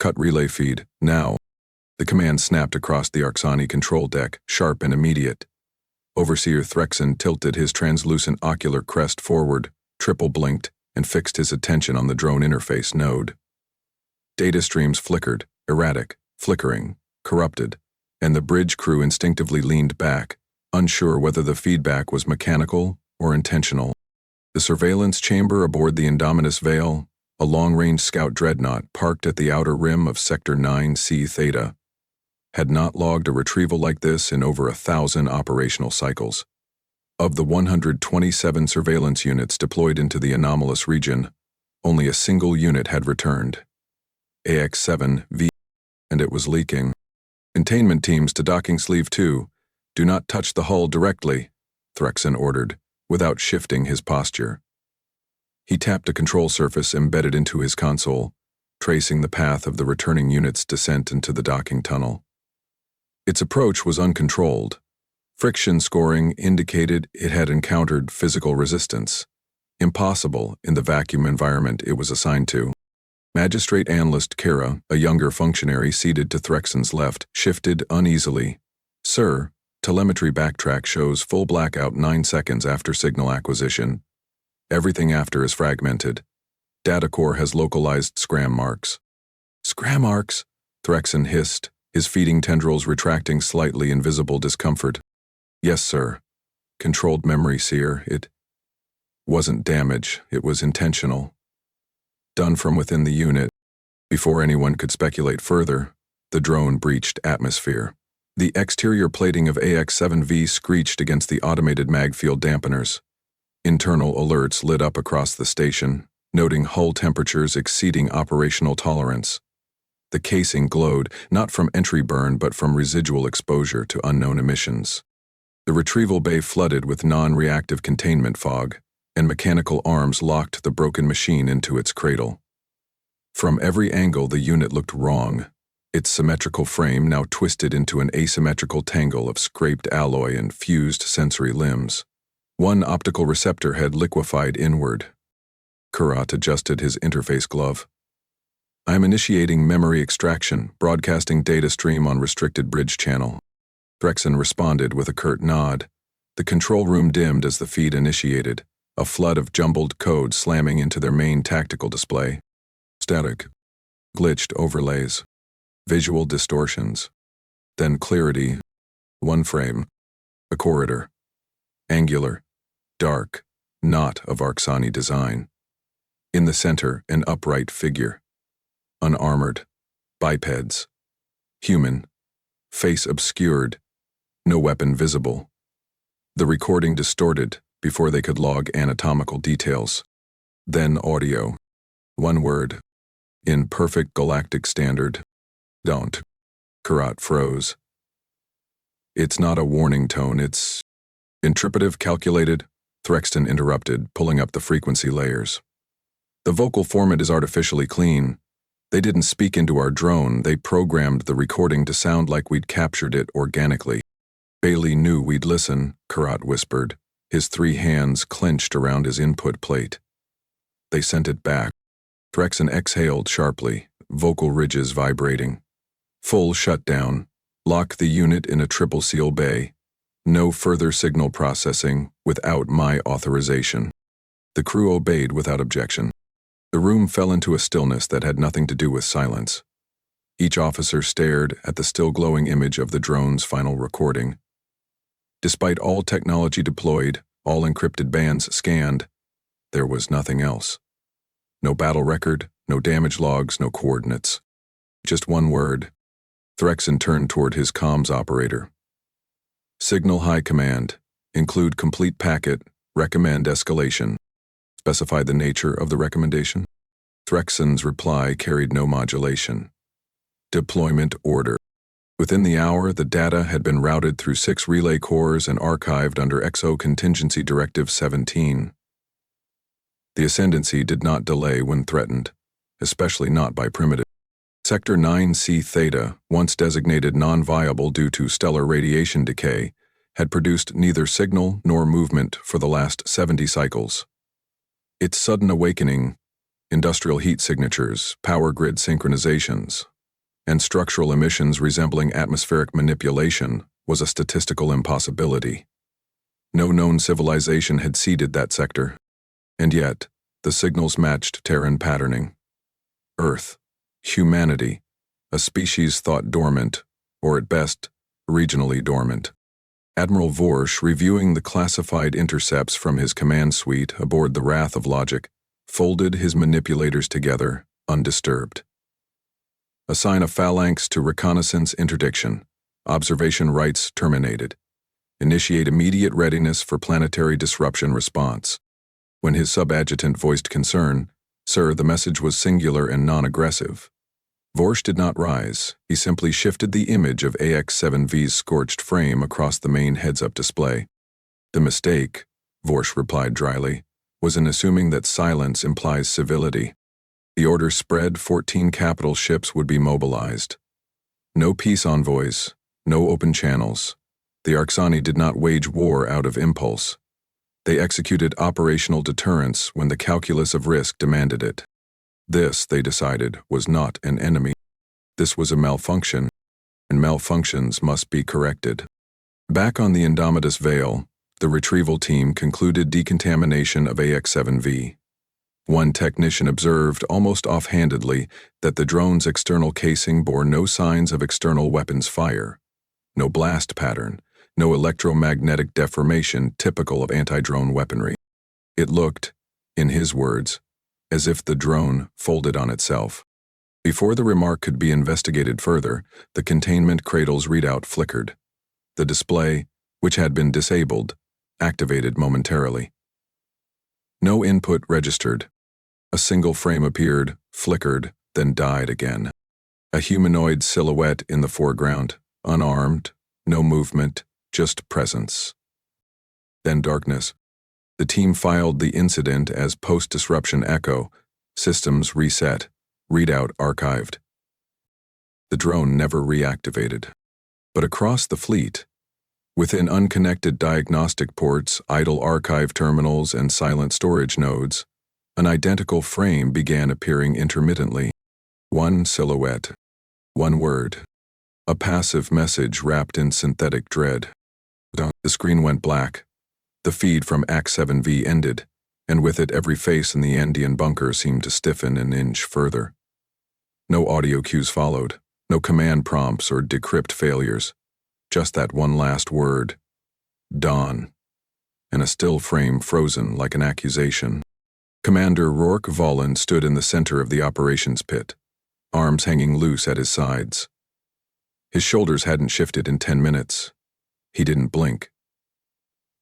Cut relay feed, now. The command snapped across the Arxani control deck, sharp and immediate. Overseer Threxen tilted his translucent ocular crest forward, triple blinked, and fixed his attention on the drone interface node. Data streams flickered, erratic, flickering, corrupted, and the bridge crew instinctively leaned back, unsure whether the feedback was mechanical or intentional. The surveillance chamber aboard the Indominus Vale, a long-range scout dreadnought parked at the outer rim of Sector 9C Theta, had not logged a retrieval like this in over 1,000 operational cycles. Of the 127 surveillance units deployed into the anomalous region, only a single unit had returned. AX-7V, and it was leaking. Containment teams to docking sleeve 2, do not touch the hull directly, Threxen ordered, without shifting his posture. He tapped a control surface embedded into his console, tracing the path of the returning unit's descent into the docking tunnel. Its approach was uncontrolled. Friction scoring indicated it had encountered physical resistance, impossible in the vacuum environment it was assigned to. Magistrate Analyst Kara, a younger functionary seated to Threxen's left, shifted uneasily. Sir, telemetry backtrack shows full blackout 9 seconds after signal acquisition. Everything after is fragmented. Data core has localized scram marks. Scram marks? Threxen hissed, his feeding tendrils retracting slightly in visible discomfort. Yes, sir. Controlled memory seer. It wasn't damage, it was intentional. Done from within the unit. Before anyone could speculate further, the drone breached atmosphere. The exterior plating of AX-7V screeched against the automated mag field dampeners. Internal alerts lit up across the station, noting hull temperatures exceeding operational tolerance. The casing glowed, not from entry burn but from residual exposure to unknown emissions. The retrieval bay flooded with non-reactive containment fog, and mechanical arms locked the broken machine into its cradle. From every angle the unit looked wrong, its symmetrical frame now twisted into an asymmetrical tangle of scraped alloy and fused sensory limbs. One optical receptor had liquefied inward. Kurat adjusted his interface glove. I am initiating memory extraction, broadcasting data stream on restricted bridge channel. Threxen responded with a curt nod. The control room dimmed as the feed initiated, a flood of jumbled code slamming into their main tactical display. Static. Glitched overlays. Visual distortions. Then clarity. One frame. A corridor. Angular. Dark. Not of Arxani design. In the center, an upright figure. Unarmored. Bipeds. Human. Face obscured. No weapon visible. The recording distorted before they could log anatomical details. Then audio. One word. In perfect galactic standard. Don't. Kurat froze. It's not a warning tone, it's interpretive calculated, Threxen interrupted, pulling up the frequency layers. The vocal format is artificially clean. They didn't speak into our drone, they programmed the recording to sound like we'd captured it organically. Bailey knew we'd listen, Kurat whispered, his 3 hands clenched around his input plate. They sent it back. Threxen exhaled sharply, vocal ridges vibrating. Full shutdown. Lock the unit in a triple seal bay. No further signal processing without my authorization. The crew obeyed without objection. The room fell into a stillness that had nothing to do with silence. Each officer stared at the still glowing image of the drone's final recording. Despite all technology deployed, all encrypted bands scanned, there was nothing else. No battle record, no damage logs, no coordinates. Just one word. Threxen turned toward his comms operator. Signal High Command. Include complete packet. Recommend escalation. Specify the nature of the recommendation. Threxen's reply carried no modulation. Deployment order. Within the hour, the data had been routed through 6 relay cores and archived under XO Contingency Directive 17. The ascendancy did not delay when threatened, especially not by primitive. Sector 9C Theta, once designated non-viable due to stellar radiation decay, had produced neither signal nor movement for the last 70 cycles. Its sudden awakening, industrial heat signatures, power grid synchronizations, and structural emissions resembling atmospheric manipulation was a statistical impossibility. No known civilization had seeded that sector, and yet the signals matched Terran patterning. Earth, humanity, a species thought dormant, or at best, regionally dormant. Admiral Vorsh, reviewing the classified intercepts from his command suite aboard the Wrath of Logic, folded his manipulators together, undisturbed. Assign a phalanx to reconnaissance interdiction. Observation rights terminated. Initiate immediate readiness for planetary disruption response. When his subadjutant voiced concern, "Sir, the message was singular and non-aggressive." Vorsh did not rise. He simply shifted the image of AX-7V's scorched frame across the main heads-up display. "The mistake," Vorsh replied dryly, "was in assuming that silence implies civility. The order spread, 14 capital ships would be mobilized. No peace envoys, no open channels. The Arxani did not wage war out of impulse. They executed operational deterrence when the calculus of risk demanded it. This, they decided, was not an enemy. This was a malfunction, and malfunctions must be corrected." Back on the Indomitus Vale, the retrieval team concluded decontamination of AX-7V. One technician observed, almost offhandedly, that the drone's external casing bore no signs of external weapons fire. No blast pattern, no electromagnetic deformation typical of anti-drone weaponry. It looked, in his words, as if the drone folded on itself. Before the remark could be investigated further, the containment cradle's readout flickered. The display, which had been disabled, activated momentarily. No input registered. A single frame appeared, flickered, then died again. A humanoid silhouette in the foreground, unarmed, no movement, just presence. Then darkness. The team filed the incident as post-disruption echo, systems reset, readout archived. The drone never reactivated. But across the fleet, within unconnected diagnostic ports, idle archive terminals, and silent storage nodes, an identical frame began appearing intermittently. One silhouette, one word, a passive message wrapped in synthetic dread. The screen went black. The feed from AX-7V ended, and with it every face in the Andean bunker seemed to stiffen an inch further. No audio cues followed, no command prompts or decrypt failures. Just that one last word, dawn, and a still frame frozen like an accusation. Commander Rourke Volin stood in the center of the operations pit, arms hanging loose at his sides. His shoulders hadn't shifted in 10 minutes. He didn't blink.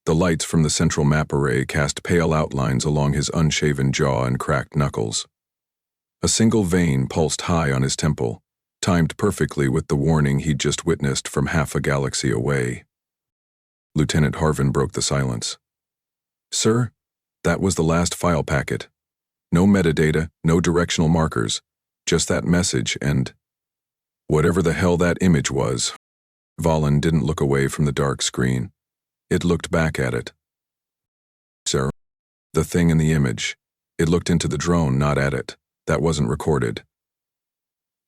The lights from the central map array cast pale outlines along his unshaven jaw and cracked knuckles. A single vein pulsed high on his temple, timed perfectly with the warning he'd just witnessed from half a galaxy away. Lieutenant Harvin broke the silence. "Sir, that was the last file packet. No metadata, no directional markers, just that message and whatever the hell that image was." Volin didn't look away from the dark screen. It looked back at it. "Sir, the thing in the image. It looked into the drone, not at it. That wasn't recorded."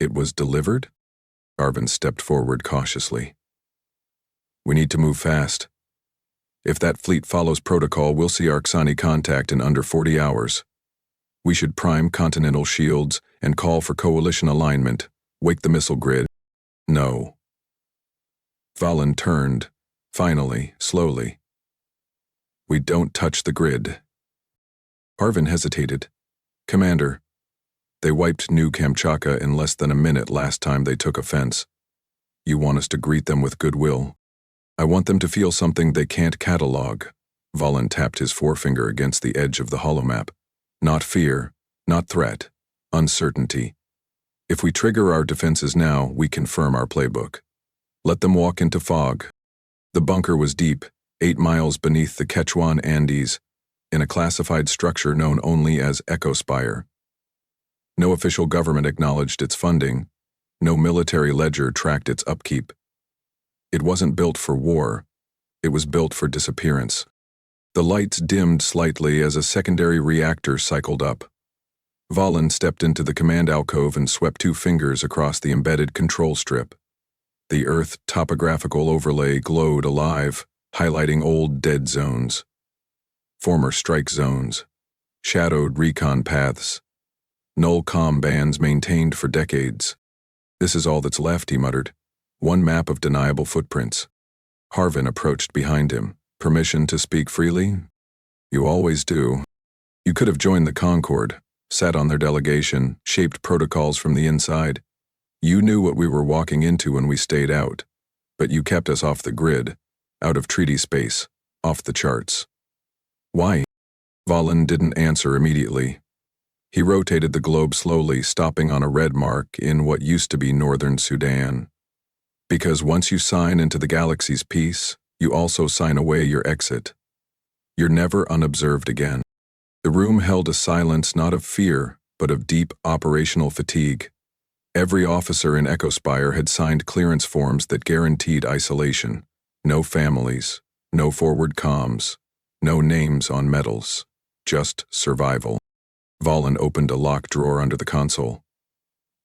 "It was delivered?" Arvin stepped forward cautiously. "We need to move fast. If that fleet follows protocol, we'll see Arxani contact in under 40 hours. We should prime continental shields and call for coalition alignment. Wake the missile grid." "No." Volin turned, finally, slowly. "We don't touch the grid." Harvin hesitated. "Commander, they wiped New Kamchatka in less than a minute last time they took offense. You want us to greet them with goodwill? I want them to feel something they can't catalog." Volin tapped his forefinger against the edge of the holomap. "Not fear, not threat, uncertainty. If we trigger our defenses now, we confirm our playbook. Let them walk into fog." The bunker was deep, 8 miles beneath the Quechuan Andes, in a classified structure known only as Spire. No official government acknowledged its funding. No military ledger tracked its upkeep. It wasn't built for war. It was built for disappearance. The lights dimmed slightly as a secondary reactor cycled up. Valen stepped into the command alcove and swept 2 fingers across the embedded control strip. The Earth topographical overlay glowed alive, highlighting old dead zones, former strike zones, shadowed recon paths, null comm bands maintained for decades. "This is all that's left," he muttered. "One map of deniable footprints." Harvin approached behind him. "Permission to speak freely?" "You always do. You could have joined the Concord, sat on their delegation, shaped protocols from the inside. You knew what we were walking into when we stayed out, but you kept us off the grid, out of treaty space, off the charts." "Why?" Valen didn't answer immediately. He rotated the globe slowly, stopping on a red mark in what used to be northern Sudan. "Because once you sign into the galaxy's peace, you also sign away your exit. You're never unobserved again." The room held a silence not of fear, but of deep operational fatigue. Every officer in Spire had signed clearance forms that guaranteed isolation. No families, no forward comms, no names on medals, just survival. Valen opened a locked drawer under the console.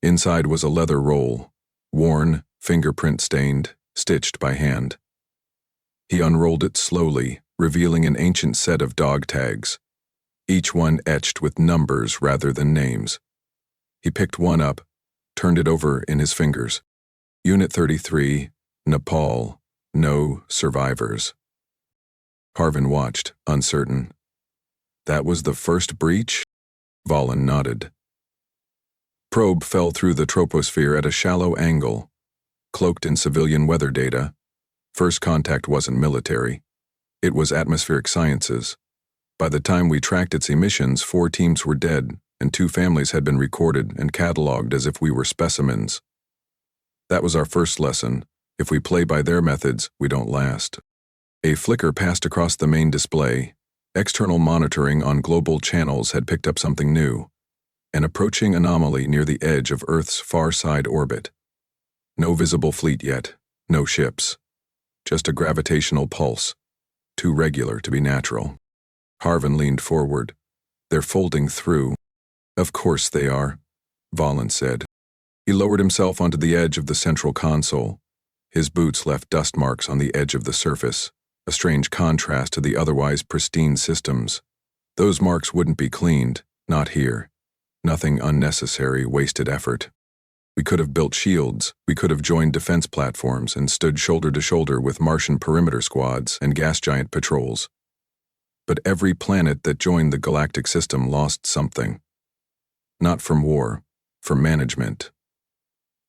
Inside was a leather roll, worn, fingerprint-stained, stitched by hand. He unrolled it slowly, revealing an ancient set of dog tags, each one etched with numbers rather than names. He picked one up, turned it over in his fingers. Unit 33, Nepal, no survivors. Harvin watched, uncertain. "That was the first breach?" Valen nodded. Probe fell through the troposphere at a shallow angle, cloaked in civilian weather data. First contact wasn't military. It was atmospheric sciences. By the time we tracked its emissions, 4 teams were dead, and 2 families had been recorded and catalogued as if we were specimens. That was our first lesson. If we play by their methods, we don't last. A flicker passed across the main display. External monitoring on global channels had picked up something new. An approaching anomaly near the edge of Earth's far side orbit. No visible fleet yet, no ships. Just a gravitational pulse, too regular to be natural. Harvin leaned forward. "They're folding through." "Of course they are," Valen said. He lowered himself onto the edge of the central console. His boots left dust marks on the edge of the surface, a strange contrast to the otherwise pristine systems. Those marks wouldn't be cleaned, not here. Nothing unnecessary, wasted effort. We could have built shields, we could have joined defense platforms and stood shoulder to shoulder with Martian perimeter squads and gas giant patrols. But every planet that joined the galactic system lost something. Not from war, from management.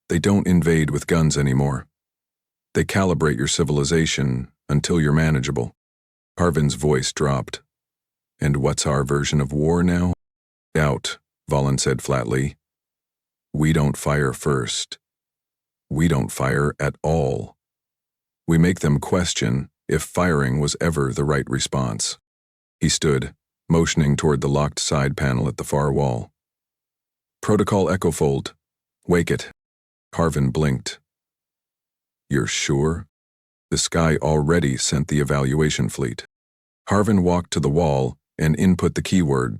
They don't invade with guns anymore. They calibrate your civilization until you're manageable. Harvin's voice dropped. "And what's our version of war now?" "Out," Valen said flatly. "We don't fire first. We don't fire at all. We make them question if firing was ever the right response." He stood, motioning toward the locked side panel at the far wall. "Protocol Echofold. Wake it." Harvin blinked. "You're sure?" The sky already sent the evaluation fleet. Harvin walked to the wall and input the keyword.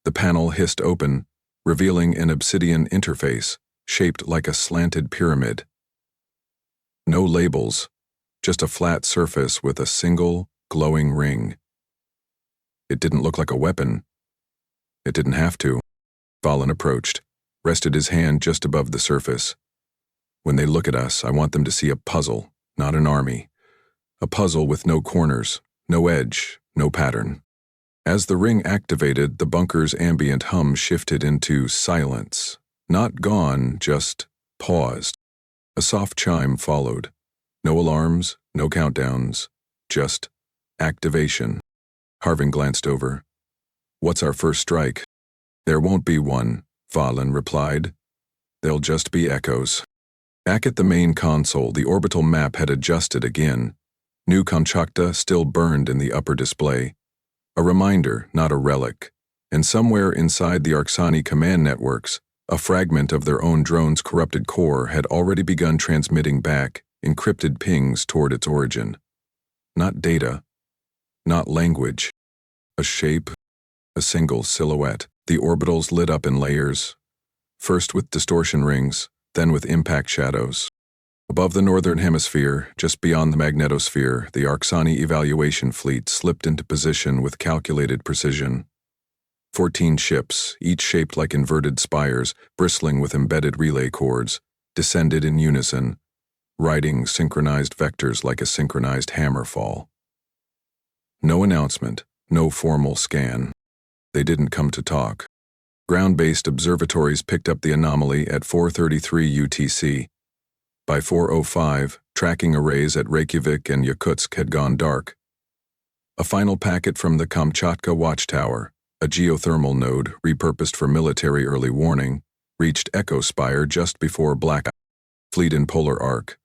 The panel hissed open, revealing an obsidian interface shaped like a slanted pyramid. No labels, just a flat surface with a single, glowing ring. It didn't look like a weapon. It didn't have to. Valen approached, rested his hand just above the surface. "When they look at us, I want them to see a puzzle, not an army. A puzzle with no corners, no edge, no pattern." As the ring activated, the bunker's ambient hum shifted into silence. Not gone, just paused. A soft chime followed. No alarms, no countdowns, just activation. Harvin glanced over. "What's our first strike?" "There won't be one," Valen replied. "They'll just be echoes." Back at the main console, the orbital map had adjusted again. New Kamchatka still burned in the upper display. A reminder, not a relic. And somewhere inside the Arxani command networks, a fragment of their own drone's corrupted core had already begun transmitting back encrypted pings toward its origin. Not data, not language. A shape, a single silhouette. The orbitals lit up in layers, first with distortion rings, then with impact shadows. Above the northern hemisphere, just beyond the magnetosphere, the Arxani evaluation fleet slipped into position with calculated precision. 14 ships, each shaped like inverted spires, bristling with embedded relay cords, descended in unison, riding synchronized vectors like a synchronized hammerfall. No announcement, no formal scan. They didn't come to talk. Ground-based observatories picked up the anomaly at 4:33 UTC. By 4:05, tracking arrays at Reykjavik and Yakutsk had gone dark. A final packet from the Kamchatka watchtower, a geothermal node repurposed for military early warning, reached Spire just before blackout. Fleet in polar arc.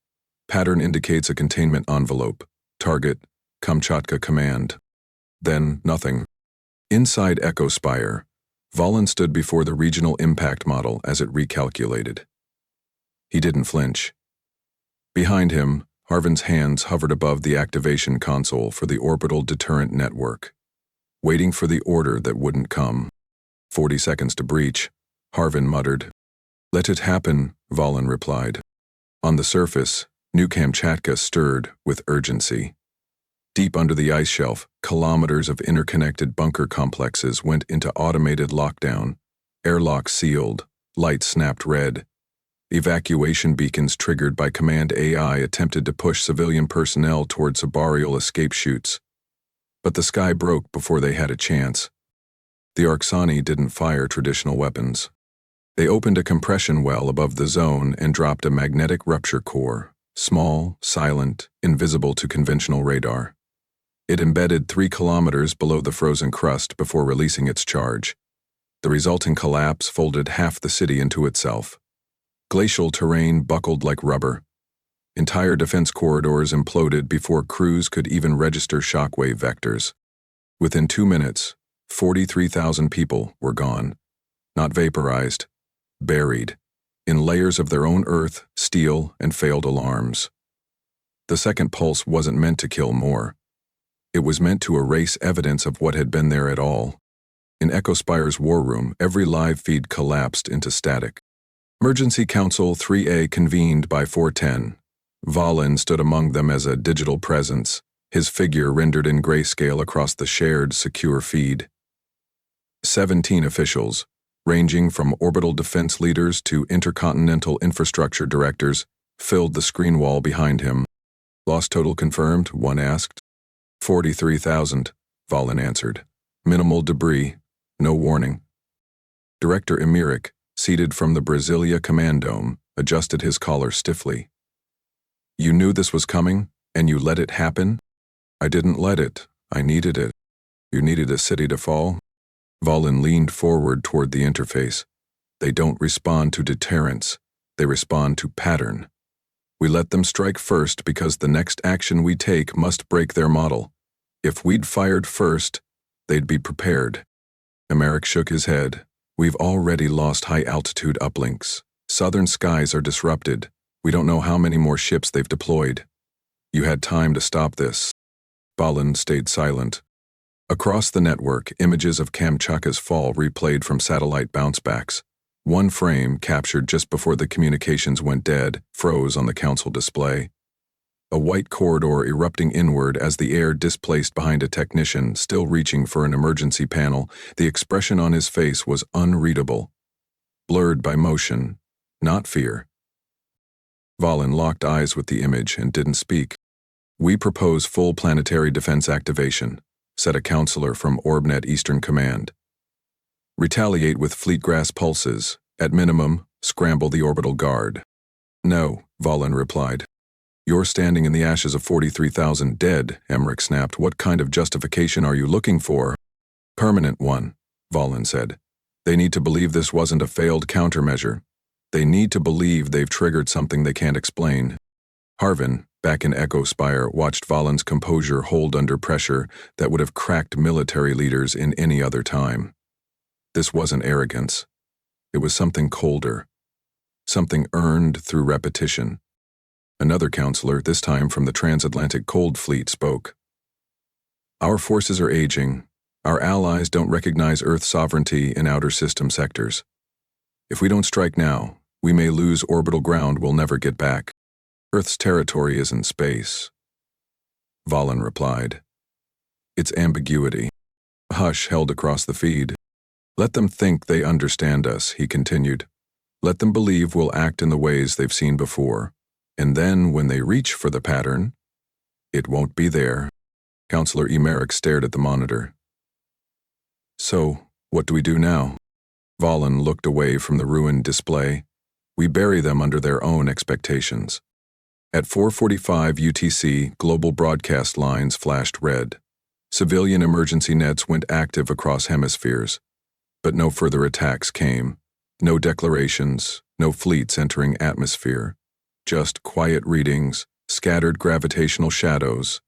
Pattern indicates a containment envelope. Target, Kamchatka command. Then, nothing. Inside Spire, Valen stood before the regional impact model as it recalculated. He didn't flinch. Behind him, Harvin's hands hovered above the activation console for the orbital deterrent network, waiting for the order that wouldn't come. 40 seconds to breach, Harvin muttered. Let it happen, Valen replied. On the surface, New Kamchatka stirred with urgency. Deep under the ice shelf, kilometers of interconnected bunker complexes went into automated lockdown. Airlocks sealed, lights snapped red. Evacuation beacons triggered by command AI attempted to push civilian personnel toward subarrial escape chutes. But the sky broke before they had a chance. The Arxani didn't fire traditional weapons. They opened a compression well above the zone and dropped a magnetic rupture core, small, silent, invisible to conventional radar. It embedded 3 kilometers below the frozen crust before releasing its charge. The resulting collapse folded half the city into itself. Glacial terrain buckled like rubber. Entire defense corridors imploded before crews could even register shockwave vectors. Within 2 minutes, 43,000 people were gone. Not vaporized, buried, in layers of their own earth, steel, and failed alarms. The second pulse wasn't meant to kill more. It was meant to erase evidence of what had been there at all. In Spire's war room, every live feed collapsed into static. Emergency Council 3A convened by 4:10. Valen stood among them as a digital presence, his figure rendered in grayscale across the shared, secure feed. 17 officials, ranging from orbital defense leaders to intercontinental infrastructure directors, filled the screen wall behind him. Loss total confirmed, one asked. 43,000, Valen answered. Minimal debris, no warning. Director Emiric, seated from the Brasilia command dome, adjusted his collar stiffly. You knew this was coming, and you let it happen? I didn't let it, I needed it. You needed a city to fall? Valen leaned forward toward the interface. They don't respond to deterrence, they respond to pattern. We let them strike first because the next action we take must break their model. If we'd fired first, they'd be prepared. Emeric shook his head. We've already lost high-altitude uplinks. Southern skies are disrupted. We don't know how many more ships they've deployed. You had time to stop this. Valen stayed silent. Across the network, images of Kamchatka's fall replayed from satellite bouncebacks. One frame, captured just before the communications went dead, froze on the council display. A white corridor erupting inward as the air displaced behind a technician still reaching for an emergency panel. The expression on his face was unreadable. Blurred by motion, not fear. Valen locked eyes with the image and didn't speak. We propose full planetary defense activation, said a counselor from Orbnet Eastern Command. Retaliate with fleetgrass pulses. At minimum, scramble the orbital guard. No, Valen replied. You're standing in the ashes of 43,000 dead, Emeric snapped. What kind of justification are you looking for? Permanent one, Valen said. They need to believe this wasn't a failed countermeasure. They need to believe they've triggered something they can't explain. Harvin, back in Spire, watched Valen's composure hold under pressure that would have cracked military leaders in any other time. This wasn't arrogance. It was something colder. Something earned through repetition. Another counselor, this time from the transatlantic Cold Fleet, spoke. Our forces are aging. Our allies don't recognize Earth's sovereignty in outer system sectors. If we don't strike now, we may lose orbital ground we'll never get back. Earth's territory isn't space. Valen replied. It's ambiguity. A hush held across the feed. Let them think they understand us, he continued. Let them believe we'll act in the ways they've seen before. And then, when they reach for the pattern, it won't be there. Counselor Emerick stared at the monitor. So, what do we do now? Valen looked away from the ruined display. We bury them under their own expectations. At 4:45 UTC, global broadcast lines flashed red. Civilian emergency nets went active across hemispheres. But no further attacks came. No declarations, no fleets entering atmosphere. Just quiet readings, scattered gravitational shadows,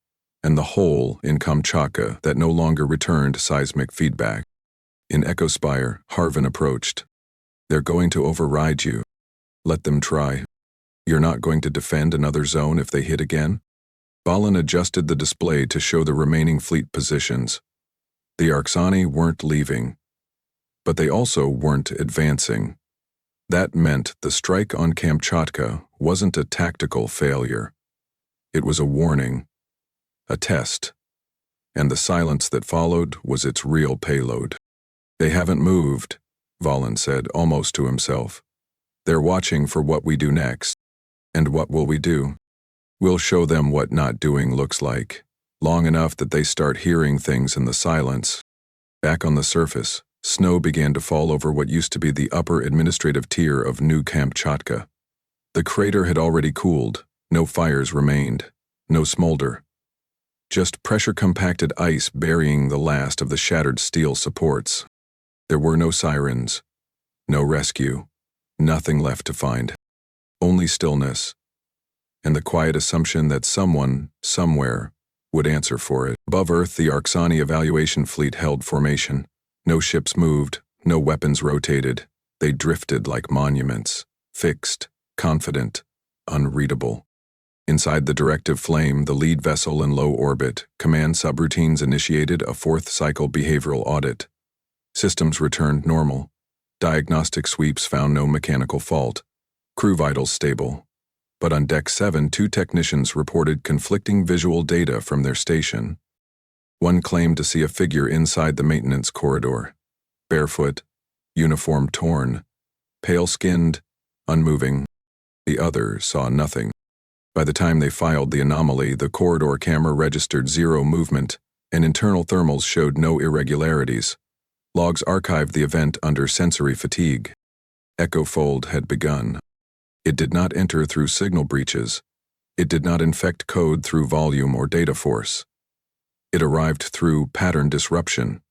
and the hole in Kamchatka that no longer returned seismic feedback. In Spire, Harvin approached. They're going to override you. Let them try. You're not going to defend another zone if they hit again? Valen adjusted the display to show the remaining fleet positions. The Arxani weren't leaving, but they also weren't advancing. That meant the strike on Kamchatka wasn't a tactical failure. It was a warning, a test, and the silence that followed was its real payload. They haven't moved, Valen said, almost to himself. They're watching for what we do next. And what will we do? We'll show them what not doing looks like, long enough that they start hearing things in the silence. Back on the surface, snow began to fall over what used to be the upper administrative tier of New Kamchatka. The crater had already cooled, no fires remained, no smolder. Just pressure-compacted ice burying the last of the shattered steel supports. There were no sirens, no rescue, nothing left to find. Only stillness, and the quiet assumption that someone, somewhere, would answer for it. Above Earth, the Arxani evaluation fleet held formation. No ships moved, no weapons rotated. They drifted like monuments, fixed, confident, unreadable. Inside the directive flame, the lead vessel in low orbit, command subroutines initiated a fourth cycle behavioral audit. Systems returned normal. Diagnostic sweeps found no mechanical fault. Crew vitals stable. But on Deck 7, 2 technicians reported conflicting visual data from their station. One claimed to see a figure inside the maintenance corridor. Barefoot, uniform torn, pale-skinned, unmoving. The other saw nothing. By the time they filed the anomaly, the corridor camera registered 0 movement, and internal thermals showed no irregularities. Logs archived the event under sensory fatigue. Echofold had begun. It did not enter through signal breaches. It did not infect code through volume or data force. It arrived through pattern disruption,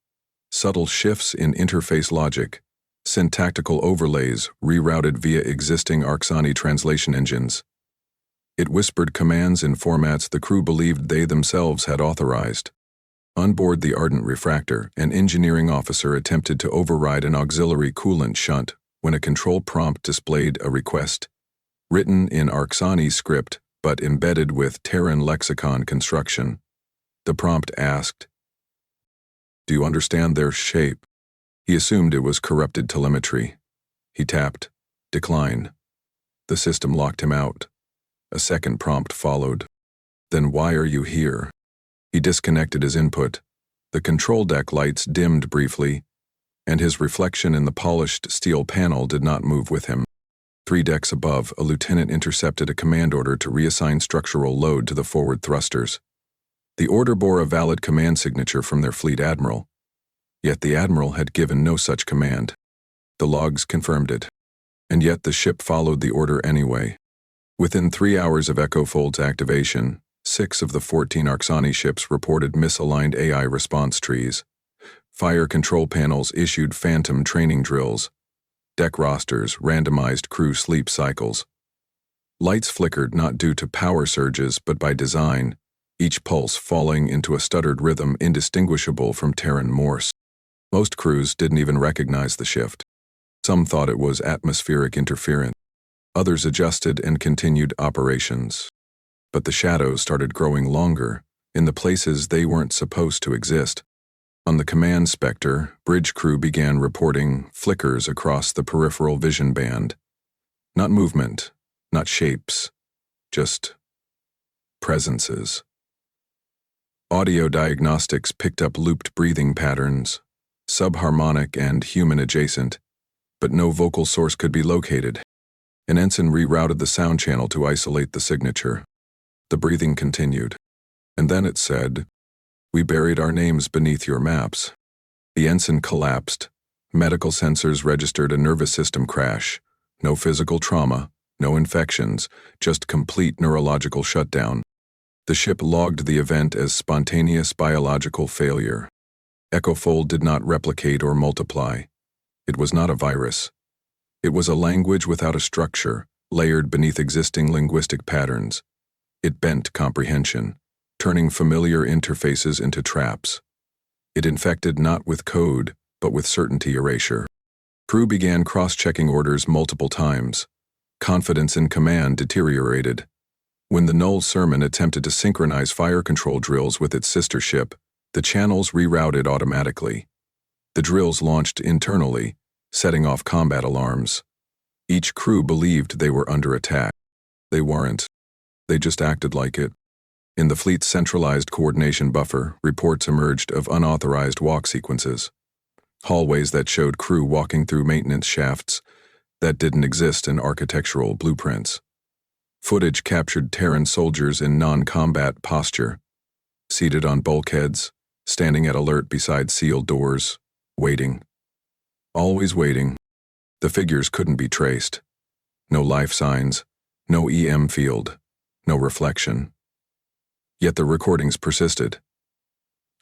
subtle shifts in interface logic, syntactical overlays rerouted via existing Arxani translation engines. It whispered commands in formats the crew believed they themselves had authorized. On board the Ardent Refractor, an engineering officer attempted to override an auxiliary coolant shunt when a control prompt displayed a request, written in Arxani script but embedded with Terran lexicon construction. The prompt asked, "Do you understand their shape?" He assumed it was corrupted telemetry. He tapped, "Decline." The system locked him out. A second prompt followed. "Then why are you here?" He disconnected his input. The control deck lights dimmed briefly, and his reflection in the polished steel panel did not move with him. 3 decks above, a lieutenant intercepted a command order to reassign structural load to the forward thrusters. The order bore a valid command signature from their fleet admiral, yet the admiral had given no such command. The logs confirmed it, and yet the ship followed the order anyway. Within 3 hours of Echofold's activation, 6 of the 14 Arxani ships reported misaligned AI response trees. Fire control panels issued phantom training drills. Deck rosters randomized crew sleep cycles. Lights flickered not due to power surges but by design, each pulse falling into a stuttered rhythm indistinguishable from Terran Morse. Most crews didn't even recognize the shift. Some thought it was atmospheric interference. Others adjusted and continued operations. But the shadows started growing longer, in the places they weren't supposed to exist. On the command specter, bridge crew began reporting flickers across the peripheral vision band. Not movement, not shapes, just presences. Audio diagnostics picked up looped breathing patterns, subharmonic and human-adjacent, but no vocal source could be located. An ensign rerouted the sound channel to isolate the signature. The breathing continued. And then it said, "We buried our names beneath your maps." The ensign collapsed. Medical sensors registered a nervous system crash. No physical trauma, no infections, just complete neurological shutdown. The ship logged the event as spontaneous biological failure. Echofold did not replicate or multiply. It was not a virus. It was a language without a structure, layered beneath existing linguistic patterns. It bent comprehension, turning familiar interfaces into traps. It infected not with code, but with certainty erasure. Crew began cross-checking orders multiple times. Confidence in command deteriorated. When the Null Sermon attempted to synchronize fire control drills with its sister ship, the channels rerouted automatically. The drills launched internally, setting off combat alarms. Each crew believed they were under attack. They weren't. They just acted like it. In the fleet's centralized coordination buffer, reports emerged of unauthorized walk sequences. Hallways that showed crew walking through maintenance shafts that didn't exist in architectural blueprints. Footage captured Terran soldiers in non-combat posture, seated on bulkheads, standing at alert beside sealed doors, waiting. Always waiting. The figures couldn't be traced. No life signs, no EM field, no reflection. Yet the recordings persisted.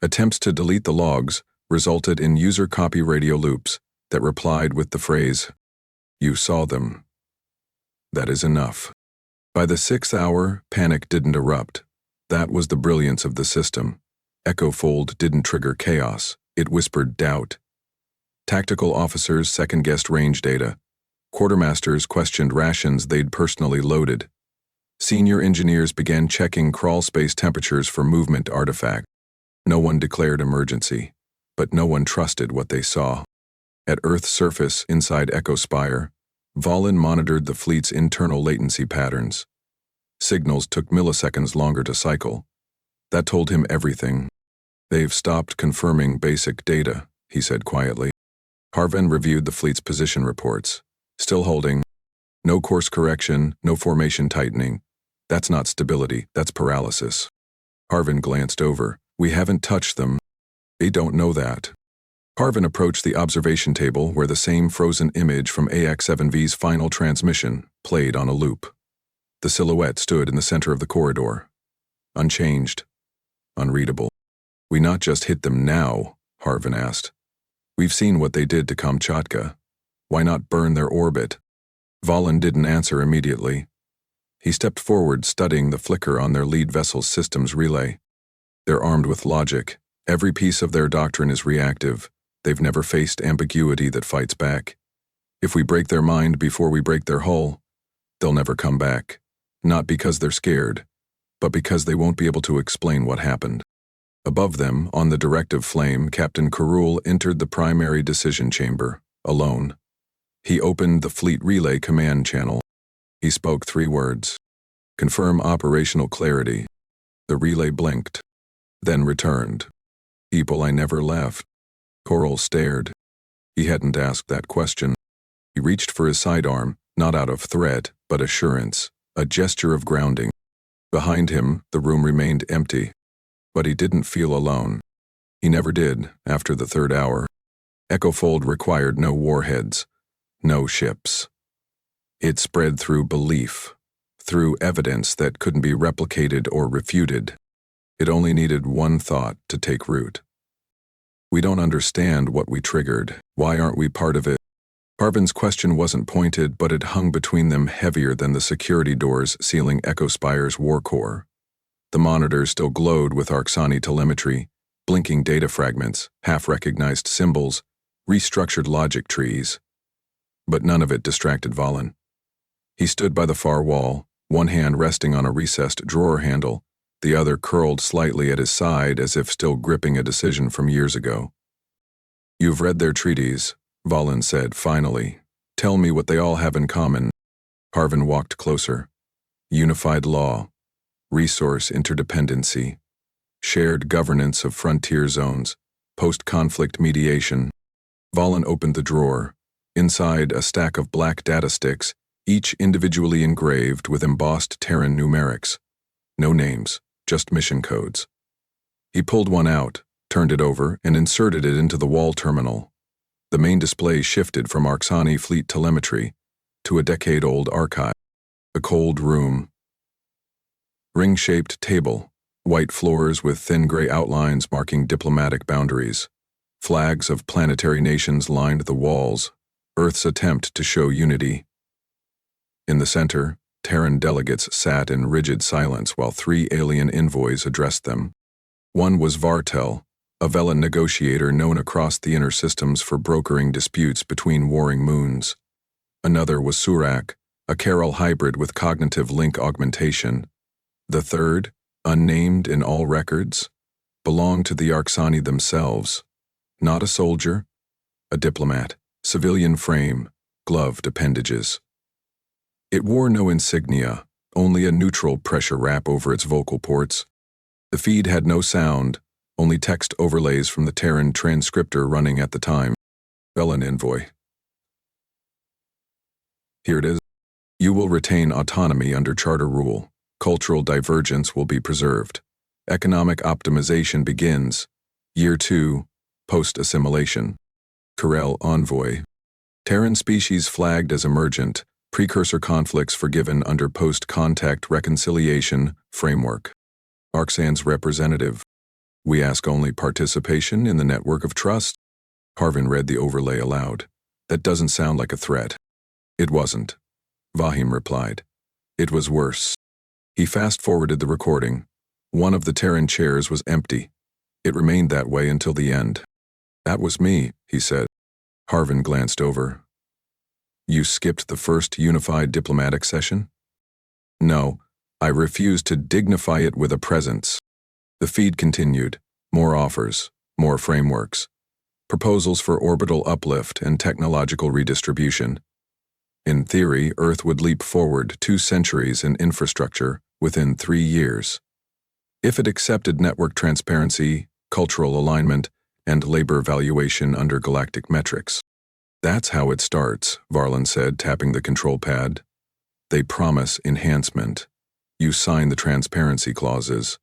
Attempts to delete the logs resulted in user copy radio loops that replied with the phrase, "You saw them. That is enough." By the 6th hour, panic didn't erupt. That was the brilliance of the system. Echofold didn't trigger chaos, it whispered doubt. Tactical officers second-guessed range data. Quartermasters questioned rations they'd personally loaded. Senior engineers began checking crawl space temperatures for movement artifacts. No one declared emergency, but no one trusted what they saw. At Earth's surface inside Spire, Valen monitored the fleet's internal latency patterns. Signals took milliseconds longer to cycle. That told him everything. "They've stopped confirming basic data," he said quietly. Harvin reviewed the fleet's position reports. Still holding. No course correction, no formation tightening. That's not stability, that's paralysis. Harvin glanced over. "We haven't touched them. They don't know that." Harvin approached the observation table where the same frozen image from AX-7V's final transmission played on a loop. The silhouette stood in the center of the corridor. Unchanged. Unreadable. "We not just hit them now?" Harvin asked. "We've seen what they did to Kamchatka. Why not burn their orbit?" Valen didn't answer immediately. He stepped forward, studying the flicker on their lead vessel's systems relay. "They're armed with logic. Every piece of their doctrine is reactive. They've never faced ambiguity that fights back. If we break their mind before we break their hull, they'll never come back. Not because they're scared, but because they won't be able to explain what happened." Above them, on the directive flame, Captain Karul entered the primary decision chamber, alone. He opened the fleet relay command channel. He spoke 3 words. "Confirm operational clarity." The relay blinked, then returned. "People I never left." Coral stared. He hadn't asked that question. He reached for his sidearm, not out of threat, but assurance, a gesture of grounding. Behind him, the room remained empty. But he didn't feel alone. He never did, after the 3rd hour. Echofold required no warheads, no ships. It spread through belief, through evidence that couldn't be replicated or refuted. It only needed one thought to take root. "We don't understand what we triggered. Why aren't we part of it?" Harvin's question wasn't pointed, but it hung between them heavier than the security doors sealing Spire's war core. The monitors still glowed with Arxani telemetry, blinking data fragments, half-recognized symbols, restructured logic trees. But none of it distracted Valen. He stood by the far wall, one hand resting on a recessed drawer handle, the other curled slightly at his side as if still gripping a decision from years ago. "You've read their treaties," Valen said finally. "Tell me what they all have in common." Harvin walked closer. Unified law, resource interdependency, shared governance of frontier zones, post-conflict mediation. Valen opened the drawer. Inside, a stack of black data sticks, each individually engraved with embossed Terran numerics. No names, just mission codes. He pulled one out, turned it over, and inserted it into the wall terminal. The main display shifted from Arxani fleet telemetry to a decade-old archive. A cold room. Ring-shaped table, white floors with thin gray outlines marking diplomatic boundaries. Flags of planetary nations lined the walls, Earth's attempt to show unity. In the center, Terran delegates sat in rigid silence while 3 alien envoys addressed them. One was Vartel, a Velan negotiator known across the inner systems for brokering disputes between warring moons. Another was Surak, a Carol hybrid with cognitive link augmentation. The third, unnamed in all records, belonged to the Arxani themselves. Not a soldier, a diplomat, civilian frame, gloved appendages. It wore no insignia, only a neutral pressure wrap over its vocal ports. The feed had no sound, only text overlays from the Terran transcriptor running at the time. Velan envoy. Here it is. You will retain autonomy under charter rule. Cultural divergence will be preserved. Economic optimization begins. Year 2, post-assimilation. Corel envoy. Terran species flagged as emergent, precursor conflicts forgiven under post-contact reconciliation framework. Arxan's representative. We ask only participation in the network of trust. Harvin read the overlay aloud. That doesn't sound like a threat. It wasn't. Vahim replied. It was worse. He fast-forwarded the recording. One of the Terran chairs was empty. It remained that way until the end. That was me, he said. Harvin glanced over. You skipped the first unified diplomatic session? No, I refused to dignify it with a presence. The feed continued. More offers, more frameworks. Proposals for orbital uplift and technological redistribution. In theory, Earth would leap forward 2 centuries in infrastructure within 3 years. If it accepted network transparency, cultural alignment, and labor valuation under galactic metrics. That's how it starts, Varlan said, tapping the control pad. They promise enhancement. You sign the transparency clauses.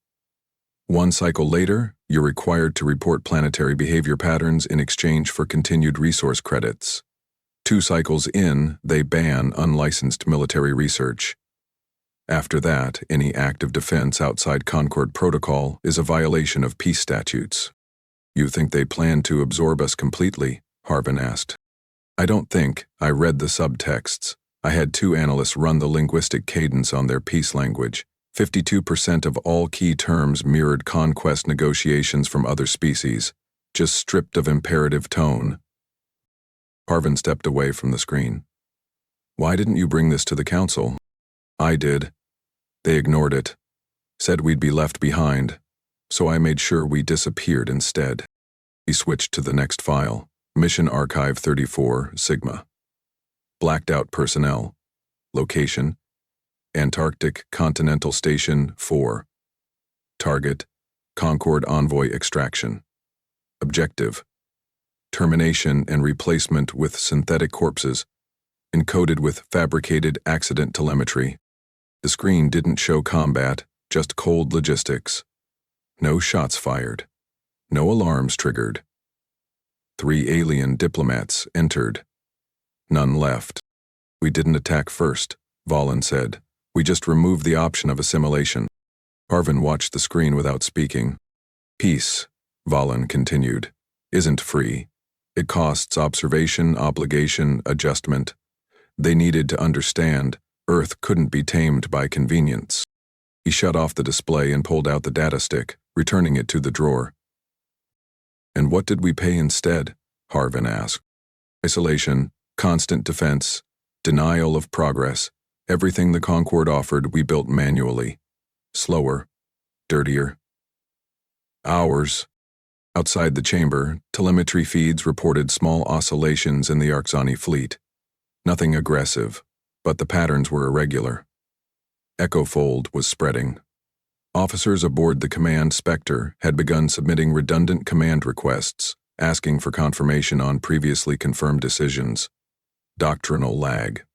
1 cycle later, you're required to report planetary behavior patterns in exchange for continued resource credits. 2 cycles in, they ban unlicensed military research. After that, any act of defense outside Concord Protocol is a violation of peace statutes. You think they plan to absorb us completely? Harvin asked. I don't think. I read the subtexts. I had 2 analysts run the linguistic cadence on their peace language. 52% of all key terms mirrored conquest negotiations from other species, just stripped of imperative tone. Harvin stepped away from the screen. Why didn't you bring this to the council? I did. They ignored it. Said we'd be left behind, so I made sure we disappeared instead. He switched to the next file, Mission Archive 34, Sigma. Blacked out personnel. Location, Antarctic Continental Station 4. Target, Concord Envoy Extraction. Objective, termination and replacement with synthetic corpses, encoded with fabricated accident telemetry. The screen didn't show combat, just cold logistics. No shots fired. No alarms triggered. 3 alien diplomats entered. None left. We didn't attack first, Valen said. We just removed the option of assimilation. Harvin watched the screen without speaking. Peace, Valen continued, isn't free. It costs observation, obligation, adjustment. They needed to understand Earth couldn't be tamed by convenience. He shut off the display and pulled out the data stick, returning it to the drawer. And what did we pay instead? Harvin asked. Isolation, constant defense, denial of progress. Everything the Concord offered we built manually. Slower, dirtier. Hours. Outside the chamber, telemetry feeds reported small oscillations in the Arxani fleet. Nothing aggressive, but the patterns were irregular. Echofold was spreading. Officers aboard the command Spectre had begun submitting redundant command requests, asking for confirmation on previously confirmed decisions. Doctrinal lag.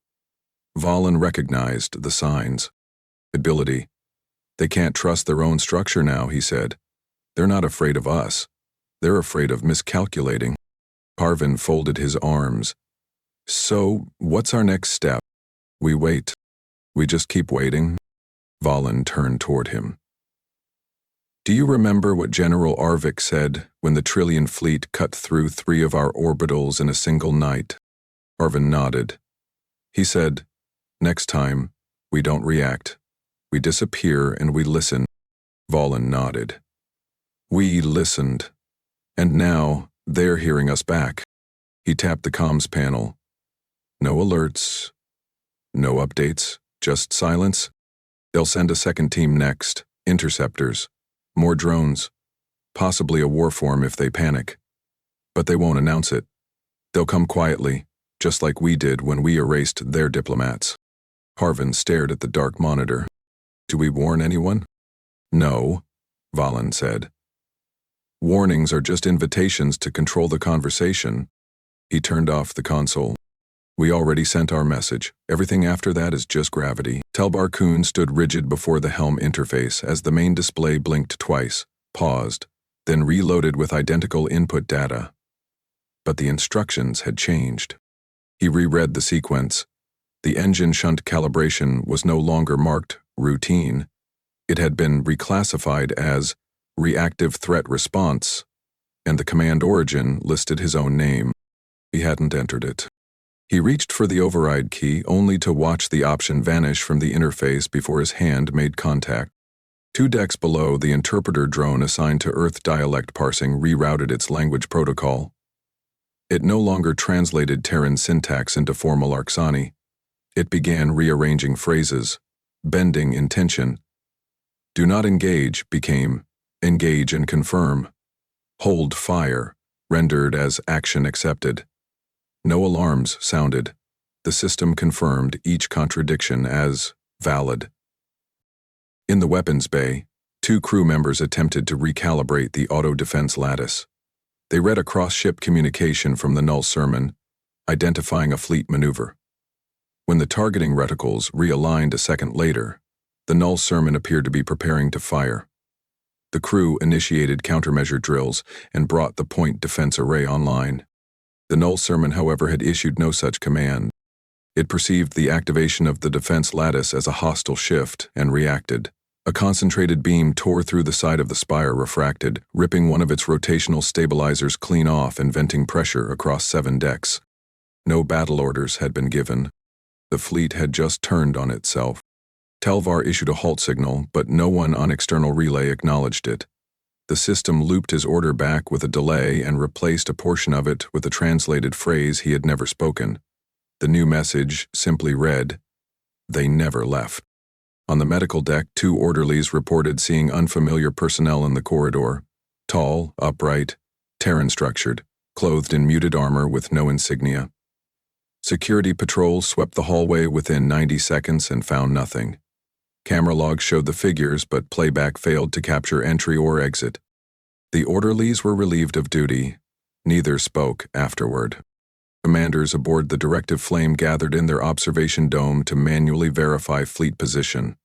Valen recognized the signs. Ability. They can't trust their own structure now, he said. They're not afraid of us. They're afraid of miscalculating. Parvin folded his arms. So, what's our next step? We wait. We just keep waiting? Valen turned toward him. Do you remember what General Arvik said when the Trillion fleet cut through 3 of our orbitals in a single night? Parvin nodded. He said, next time, we don't react. We disappear and we listen. Valen nodded. We listened. And now, they're hearing us back. He tapped the comms panel. No alerts. No updates. Just silence. They'll send a second team next. Interceptors. More drones. Possibly a warform if they panic. But they won't announce it. They'll come quietly, just like we did when we erased their diplomats. Parvin stared at the dark monitor. Do we warn anyone? No, Valen said. Warnings are just invitations to control the conversation. He turned off the console. We already sent our message. Everything after that is just gravity. Telbar Kun stood rigid before the helm interface as the main display blinked twice, paused, then reloaded with identical input data. But the instructions had changed. He reread the sequence. The engine shunt calibration was no longer marked routine. It had been reclassified as reactive threat response, and the command origin listed his own name. He hadn't entered it. He reached for the override key only to watch the option vanish from the interface before his hand made contact. 2 decks below, the interpreter drone assigned to Earth dialect parsing rerouted its language protocol. It no longer translated Terran syntax into formal Arxani. It began rearranging phrases, bending intention. Do not engage became engage and confirm. Hold fire, rendered as action accepted. No alarms sounded. The system confirmed each contradiction as valid. In the weapons bay, 2 crew members attempted to recalibrate the auto-defense lattice. They read a cross-ship communication from the null sermon, identifying a fleet maneuver. When the targeting reticles realigned a second later, the null sermon appeared to be preparing to fire. The crew initiated countermeasure drills and brought the point defense array online. The null sermon, however, had issued no such command. It perceived the activation of the defense lattice as a hostile shift and reacted. A concentrated beam tore through the side of the Spire, refracted, ripping one of its rotational stabilizers clean off and venting pressure across 7 decks. No battle orders had been given. The fleet had just turned on itself. Telvar issued a halt signal, but no one on external relay acknowledged it. The system looped his order back with a delay and replaced a portion of it with a translated phrase he had never spoken. The new message simply read, "They never left." On the medical deck, 2 orderlies reported seeing unfamiliar personnel in the corridor. Tall, upright, Terran-structured, clothed in muted armor with no insignia. Security patrols swept the hallway within 90 seconds and found nothing. Camera logs showed the figures, but playback failed to capture entry or exit. The orderlies were relieved of duty. Neither spoke afterward. Commanders aboard the directive flame gathered in their observation dome to manually verify fleet position.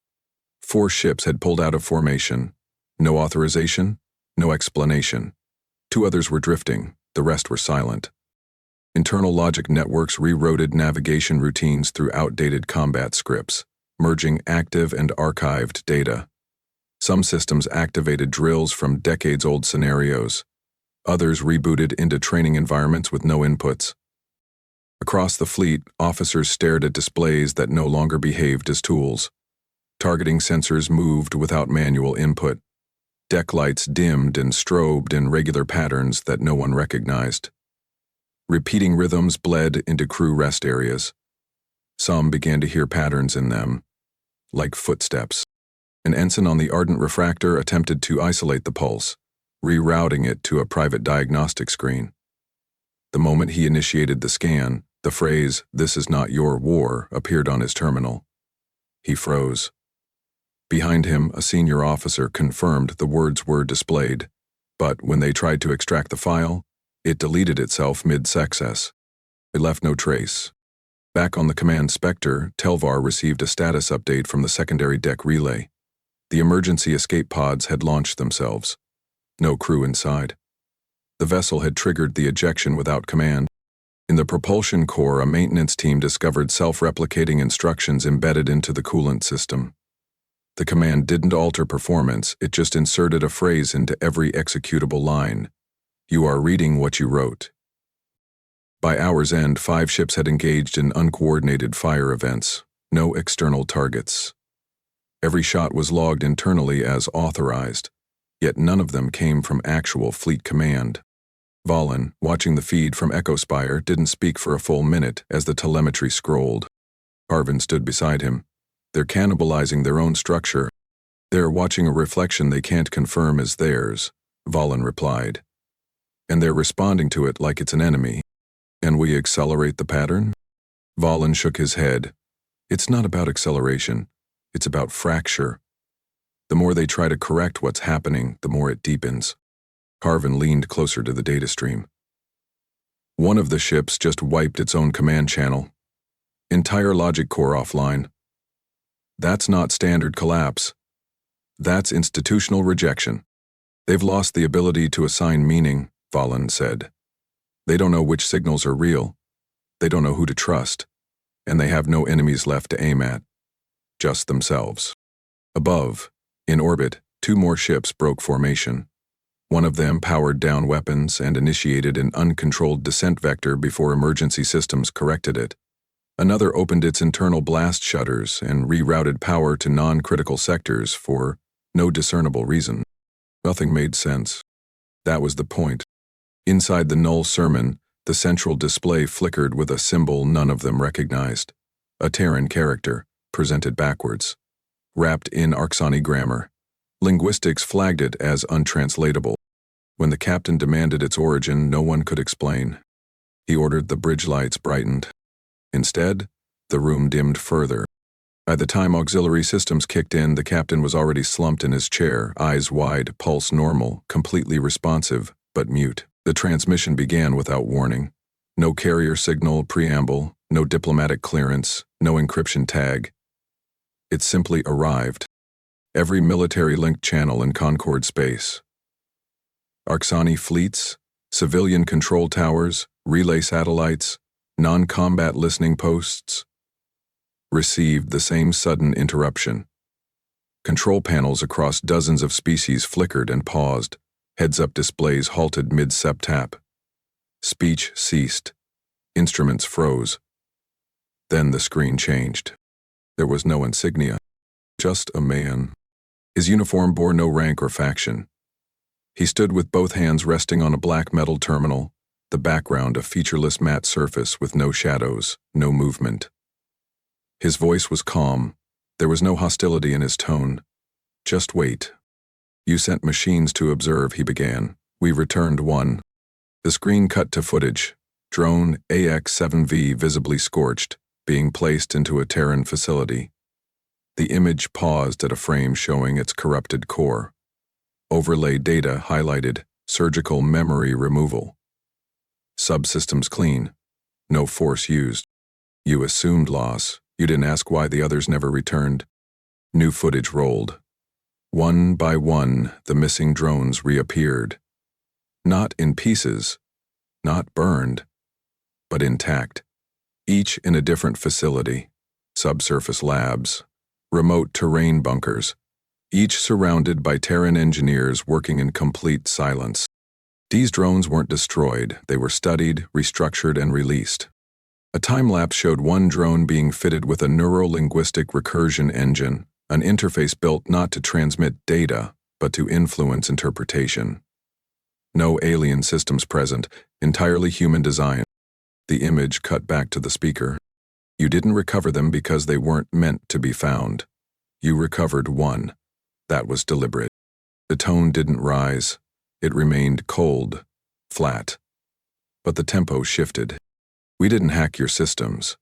4 ships had pulled out of formation. No authorization, no explanation. 2 others were drifting, the rest were silent. Internal logic networks rerouted navigation routines through outdated combat scripts, merging active and archived data. Some systems activated drills from decades-old scenarios. Others rebooted into training environments with no inputs. Across the fleet, officers stared at displays that no longer behaved as tools. Targeting sensors moved without manual input. Deck lights dimmed and strobed in regular patterns that no one recognized. Repeating rhythms bled into crew rest areas. Some began to hear patterns in them, like footsteps. An ensign on the ardent refractor attempted to isolate the pulse, rerouting it to a private diagnostic screen. The moment he initiated the scan, the phrase, "This is not your war," appeared on his terminal. He froze. Behind him, a senior officer confirmed the words were displayed, but when they tried to extract the file, it deleted itself mid-success. It left no trace. Back on the command Spectre, Telvar received a status update from the secondary deck relay. The emergency escape pods had launched themselves. No crew inside. The vessel had triggered the ejection without command. In the propulsion core, a maintenance team discovered self-replicating instructions embedded into the coolant system. The command didn't alter performance, it just inserted a phrase into every executable line. "You are reading what you wrote." By hour's end, 5 ships had engaged in uncoordinated fire events, no external targets. Every shot was logged internally as authorized, yet none of them came from actual fleet command. Valen, watching the feed from Spire, didn't speak for a full minute as the telemetry scrolled. Harvin stood beside him. "They're cannibalizing their own structure. They're watching a reflection they can't confirm as theirs," Valen replied. "And they're responding to it like it's an enemy. And we accelerate the pattern?" Valen shook his head. "It's not about acceleration. It's about fracture. The more they try to correct what's happening, the more it deepens." Harvin leaned closer to the data stream. "One of the ships just wiped its own command channel. Entire logic core offline. That's not standard collapse. That's institutional rejection. They've lost the ability to assign meaning," Valen said. "They don't know which signals are real. They don't know who to trust. And they have no enemies left to aim at. Just themselves." Above, in orbit, 2 more ships broke formation. One of them powered down weapons and initiated an uncontrolled descent vector before emergency systems corrected it. Another opened its internal blast shutters and rerouted power to non-critical sectors for no discernible reason. Nothing made sense. That was the point. Inside the null sermon, the central display flickered with a symbol none of them recognized. A Terran character, presented backwards. Wrapped in Arxani grammar. Linguistics flagged it as untranslatable. When the captain demanded its origin, no one could explain. He ordered the bridge lights brightened. Instead, the room dimmed further. By the time auxiliary systems kicked in, the captain was already slumped in his chair, eyes wide, pulse normal, completely responsive, but mute. The transmission began without warning. No carrier signal preamble, no diplomatic clearance, no encryption tag. It simply arrived. Every military-linked channel in Concord space. Arxani fleets, civilian control towers, relay satellites, non-combat listening posts received the same sudden interruption. Control panels across dozens of species flickered and paused. Heads-up displays halted mid-sep-tap. Speech ceased. Instruments froze. Then the screen changed. There was no insignia. Just a man. His uniform bore no rank or faction. He stood with both hands resting on a black metal terminal, the background a featureless matte surface with no shadows, no movement. His voice was calm. There was no hostility in his tone. "Just wait. You sent machines to observe," he began. "We returned one." The screen cut to footage. Drone AX-7V visibly scorched, being placed into a Terran facility. The image paused at a frame showing its corrupted core. Overlay data highlighted surgical memory removal. Subsystems clean. No force used. You assumed loss. You didn't ask why the others never returned. New footage rolled. One by one, the missing drones reappeared. Not in pieces, not burned, but intact. Each in a different facility. Subsurface labs. Remote terrain bunkers. Each surrounded by Terran engineers working in complete silence. These drones weren't destroyed. They were studied, restructured, and released. A time-lapse showed one drone being fitted with a neuro-linguistic recursion engine, an interface built not to transmit data, but to influence interpretation. No alien systems present, entirely human design. The image cut back to the speaker. You didn't recover them because they weren't meant to be found. You recovered one, That was deliberate. The tone didn't rise. It remained cold, flat. But the tempo shifted. We didn't hack your systems.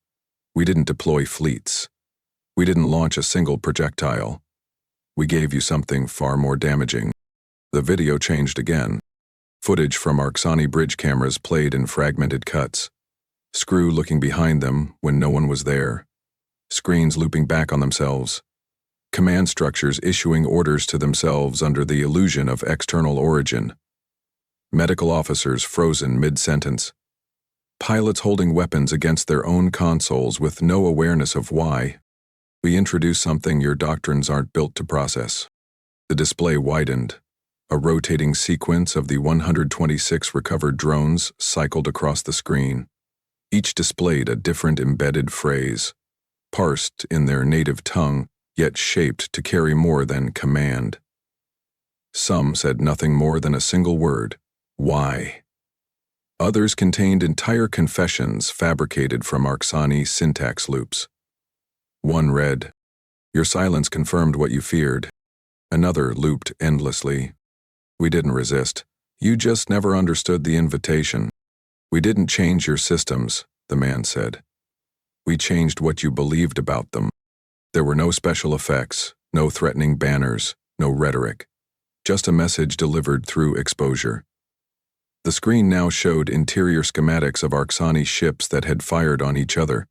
We didn't deploy fleets. We didn't launch a single projectile. We gave you something far more damaging. The video changed again. Footage from Arxani bridge cameras played in fragmented cuts. Screw looking behind them when no one was there. Screens looping back on themselves. Command structures issuing orders to themselves under the illusion of external origin. Medical officers frozen mid-sentence. Pilots holding weapons against their own consoles with no awareness of why. We introduce something your doctrines aren't built to process. The display widened. A rotating sequence of the 126 recovered drones cycled across the screen. Each displayed a different embedded phrase, parsed in their native tongue, yet shaped to carry more than command. Some said nothing more than a single word, why. Others contained entire confessions fabricated from Arxani syntax loops. One read, "Your silence confirmed what you feared." Another looped endlessly, "We didn't resist. You just never understood the invitation." "We didn't change your systems," the man said. "We changed what you believed about them." There were no special effects, no threatening banners, no rhetoric. Just a message delivered through exposure. The screen now showed interior schematics of Arxani ships that had fired on each other.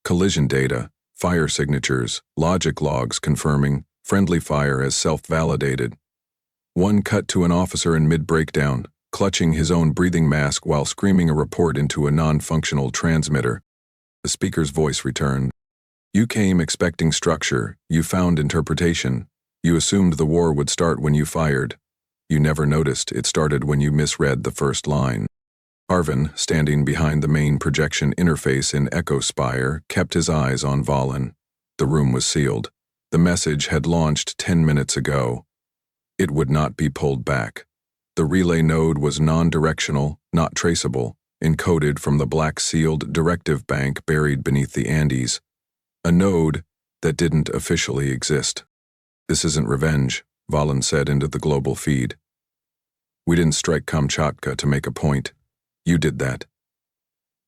Collision data, fire signatures, logic logs confirming friendly fire as self-validated. One cut to an officer in mid-breakdown, clutching his own breathing mask while screaming a report into a non-functional transmitter. The speaker's voice returned. "You came expecting structure, you found interpretation. You assumed the war would start when you fired. You never noticed it started when you misread the first line." Harvin, standing behind the main projection interface in Spire, kept his eyes on Valen. The room was sealed. The message had launched 10 minutes ago. It would not be pulled back. The relay node was non-directional, not traceable, encoded from the black-sealed directive bank buried beneath the Andes. A node that didn't officially exist. "This isn't revenge," Valen said into the global feed. "We didn't strike Kamchatka to make a point. You did that.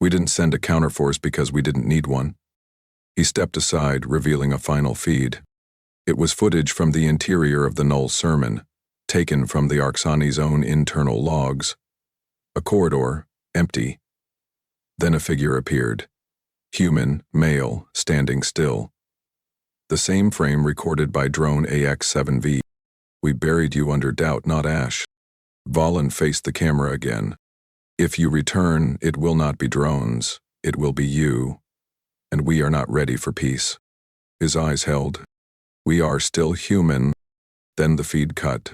We didn't send a counterforce because we didn't need one." He stepped aside, revealing a final feed. It was footage from the interior of the Null sermon, taken from the Arxani's own internal logs. A corridor, empty. Then a figure appeared. Human, male, standing still. The same frame recorded by drone AX-7V. "We buried you under doubt, not ash." Valen faced the camera again. "If you return, it will not be drones. It will be you. And we are not ready for peace." His eyes held. "We are still human." Then the feed cut.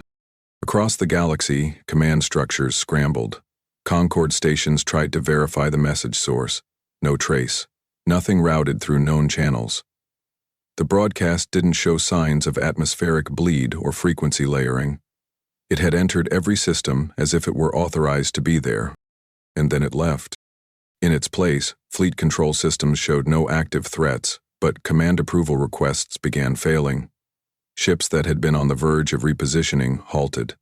Across the galaxy, command structures scrambled. Concord stations tried to verify the message source. No trace. Nothing routed through known channels. The broadcast didn't show signs of atmospheric bleed or frequency layering. It had entered every system as if it were authorized to be there. And then it left. In its place, fleet control systems showed no active threats, but command approval requests began failing. Ships that had been on the verge of repositioning halted.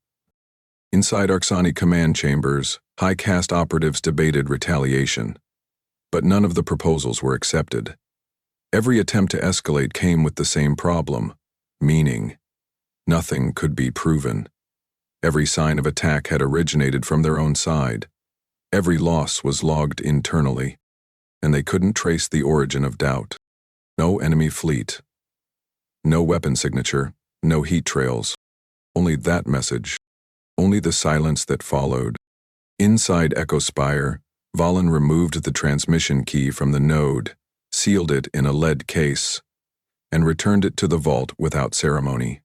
Inside Arxani command chambers, high-caste operatives debated retaliation. But none of the proposals were accepted. Every attempt to escalate came with the same problem, meaning. Nothing could be proven. Every sign of attack had originated from their own side. Every loss was logged internally, and they couldn't trace the origin of doubt. No enemy fleet. No weapon signature, no heat trails. Only that message. Only the silence that followed. Inside Spire, Valen removed the transmission key from the node, sealed it in a lead case, and returned it to the vault without ceremony.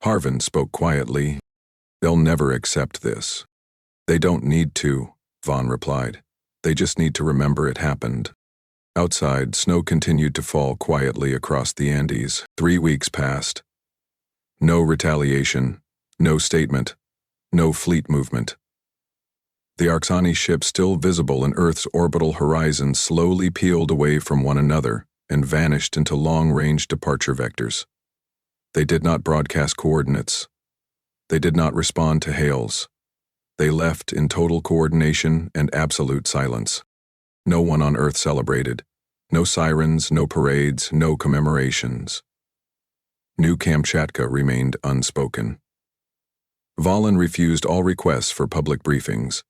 Harvin spoke quietly. "They'll never accept this." "They don't need to," Vaughn replied. "They just need to remember it happened." Outside, snow continued to fall quietly across the Andes. 3 weeks passed. No retaliation, no statement, no fleet movement. The Arxani ships still visible in Earth's orbital horizon slowly peeled away from one another and vanished into long-range departure vectors. They did not broadcast coordinates. They did not respond to hails. They left in total coordination and absolute silence. No one on Earth celebrated. No sirens, no parades, no commemorations. New Kamchatka remained unspoken. Valen refused all requests for public briefings.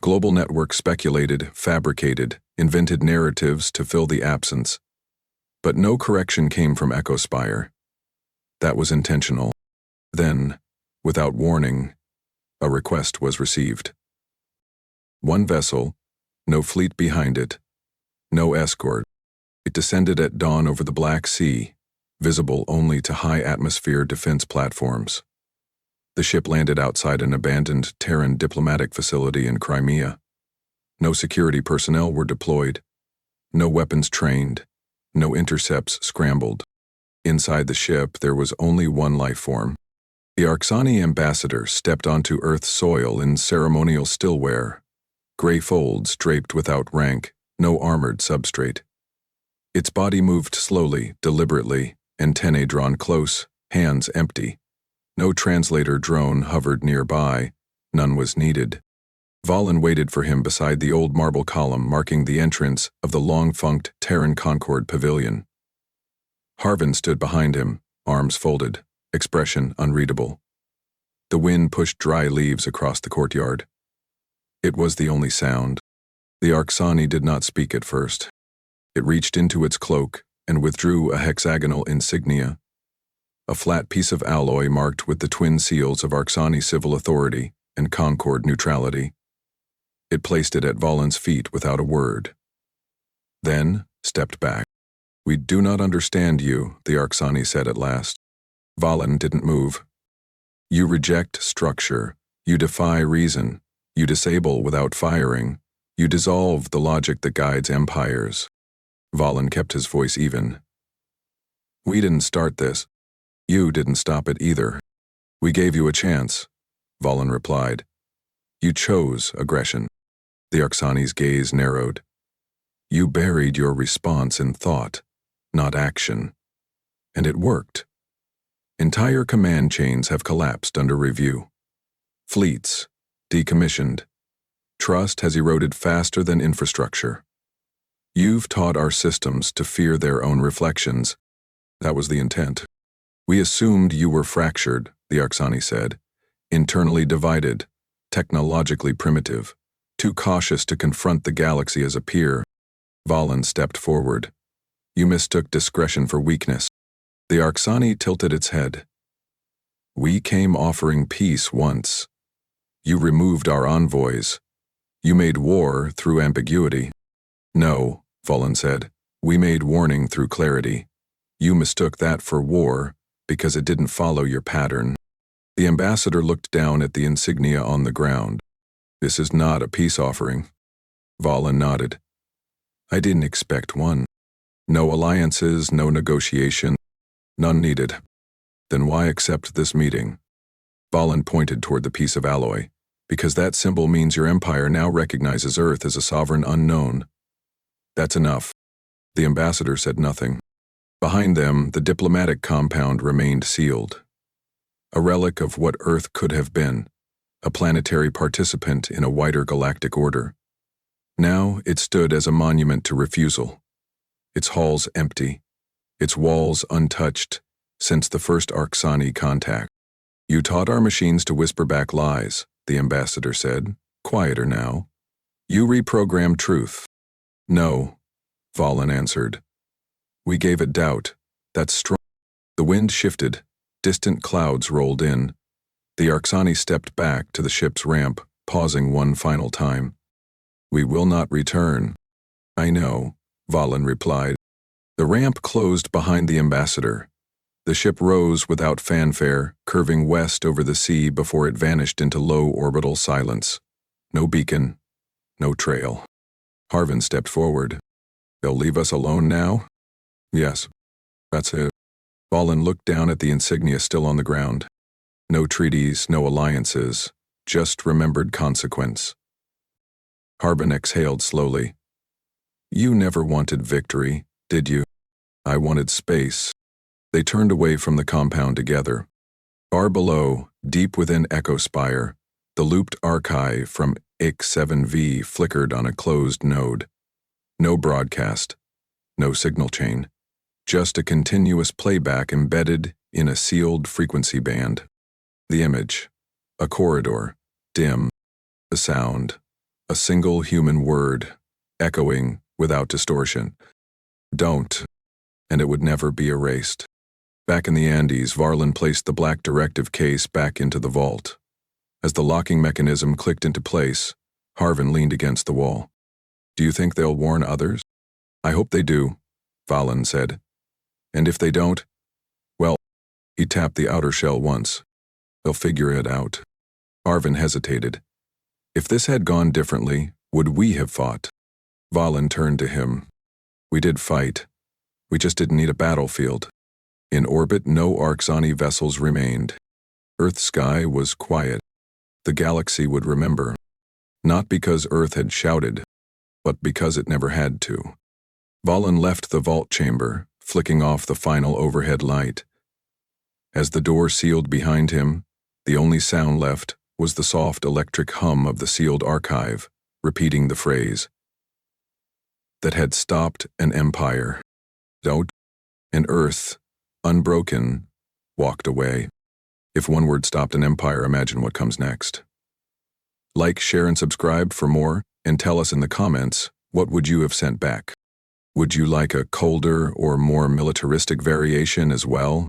Global networks speculated, fabricated, invented narratives to fill the absence. But no correction came from Spire. That was intentional. Then, without warning, a request was received. One vessel, no fleet behind it, no escort. It descended at dawn over the Black Sea, visible only to high-atmosphere defense platforms. The ship landed outside an abandoned Terran diplomatic facility in Crimea. No security personnel were deployed, no weapons trained, no intercepts scrambled. Inside the ship, there was only one life form. The Arxani ambassador stepped onto Earth's soil in ceremonial stillwear, gray folds draped without rank, no armored substrate. Its body moved slowly, deliberately, antennae drawn close, hands empty. No translator drone hovered nearby, none was needed. Valen waited for him beside the old marble column marking the entrance of the long-funked Terran Concord pavilion. Harvin stood behind him, arms folded, expression unreadable. The wind pushed dry leaves across the courtyard. It was the only sound. The Arxani did not speak at first. It reached into its cloak and withdrew a hexagonal insignia, a flat piece of alloy marked with the twin seals of Arxani civil authority and Concord neutrality. It placed it at Valen's feet without a word. Then stepped back. "We do not understand you," the Arxani said at last. Valen didn't move. "You reject structure. You defy reason. You disable without firing. You dissolve the logic that guides empires." Valen kept his voice even. "We didn't start this. You didn't stop it either. We gave you a chance," Valen replied. "You chose aggression." The Arxani's gaze narrowed. "You buried your response in thought, not action. And it worked. Entire command chains have collapsed under review. Fleets, decommissioned. Trust has eroded faster than infrastructure. You've taught our systems to fear their own reflections. That was the intent. We assumed you were fractured," the Arxani said, "internally divided, technologically primitive, too cautious to confront the galaxy as a peer." Valen stepped forward. "You mistook discretion for weakness." The Arxani tilted its head. "We came offering peace once. You removed our envoys. You made war through ambiguity." "No," Valen said. "We made warning through clarity. You mistook that for war because it didn't follow your pattern." The ambassador looked down at the insignia on the ground. "This is not a peace offering." Valen nodded. "I didn't expect one. No alliances, no negotiation, none needed. Then why accept this meeting?" Valen pointed toward the piece of alloy. "Because that symbol means your empire now recognizes Earth as a sovereign unknown." "That's enough." The ambassador said nothing. Behind them, the diplomatic compound remained sealed. A relic of what Earth could have been, a planetary participant in a wider galactic order. Now it stood as a monument to refusal. Its halls empty, its walls untouched since the first Arxani contact. "You taught our machines to whisper back lies," the ambassador said, quieter now. "You reprogrammed truth." "No," Valen answered. "We gave it doubt. That's strong." The wind shifted. Distant clouds rolled in. The Arxani stepped back to the ship's ramp, pausing one final time. "We will not return." "I know," Valen replied. The ramp closed behind the ambassador. The ship rose without fanfare, curving west over the sea before it vanished into low orbital silence. No beacon, no trail. Harvin stepped forward. "They'll leave us alone now?" "Yes, that's it." Valen looked down at the insignia still on the ground. No treaties, no alliances, just remembered consequence. Harvin exhaled slowly. "You never wanted victory, did you?" "I wanted space." They turned away from the compound together. Far below, deep within Spire, the looped archive from IC-7V flickered on a closed node. No broadcast, no signal chain, just a continuous playback embedded in a sealed frequency band. The image, a corridor, dim, a sound, a single human word, echoing without distortion. Don't, and it would never be erased. Back in the Andes, Varlin placed the black directive case back into the vault. As the locking mechanism clicked into place, Harvin leaned against the wall. Do you think they'll warn others? I hope they do, Varlin said. And if they don't, well, he tapped the outer shell once. They'll figure it out. Harvin hesitated. If this had gone differently, would we have fought? Varlin turned to him. We did fight. We just didn't need a battlefield. In orbit, no Arxani vessels remained. Earth's sky was quiet. The galaxy would remember. Not because Earth had shouted, but because it never had to. Varlin left the vault chamber, flicking off the final overhead light. As the door sealed behind him, the only sound left was the soft electric hum of the sealed archive, repeating the phrase that had stopped an empire. Don't, and Earth, unbroken, walked away. If one word stopped an empire, imagine what comes next. Like, share, and subscribe for more, and tell us in the comments, what would you have sent back? Would you like a colder or more militaristic variation as well?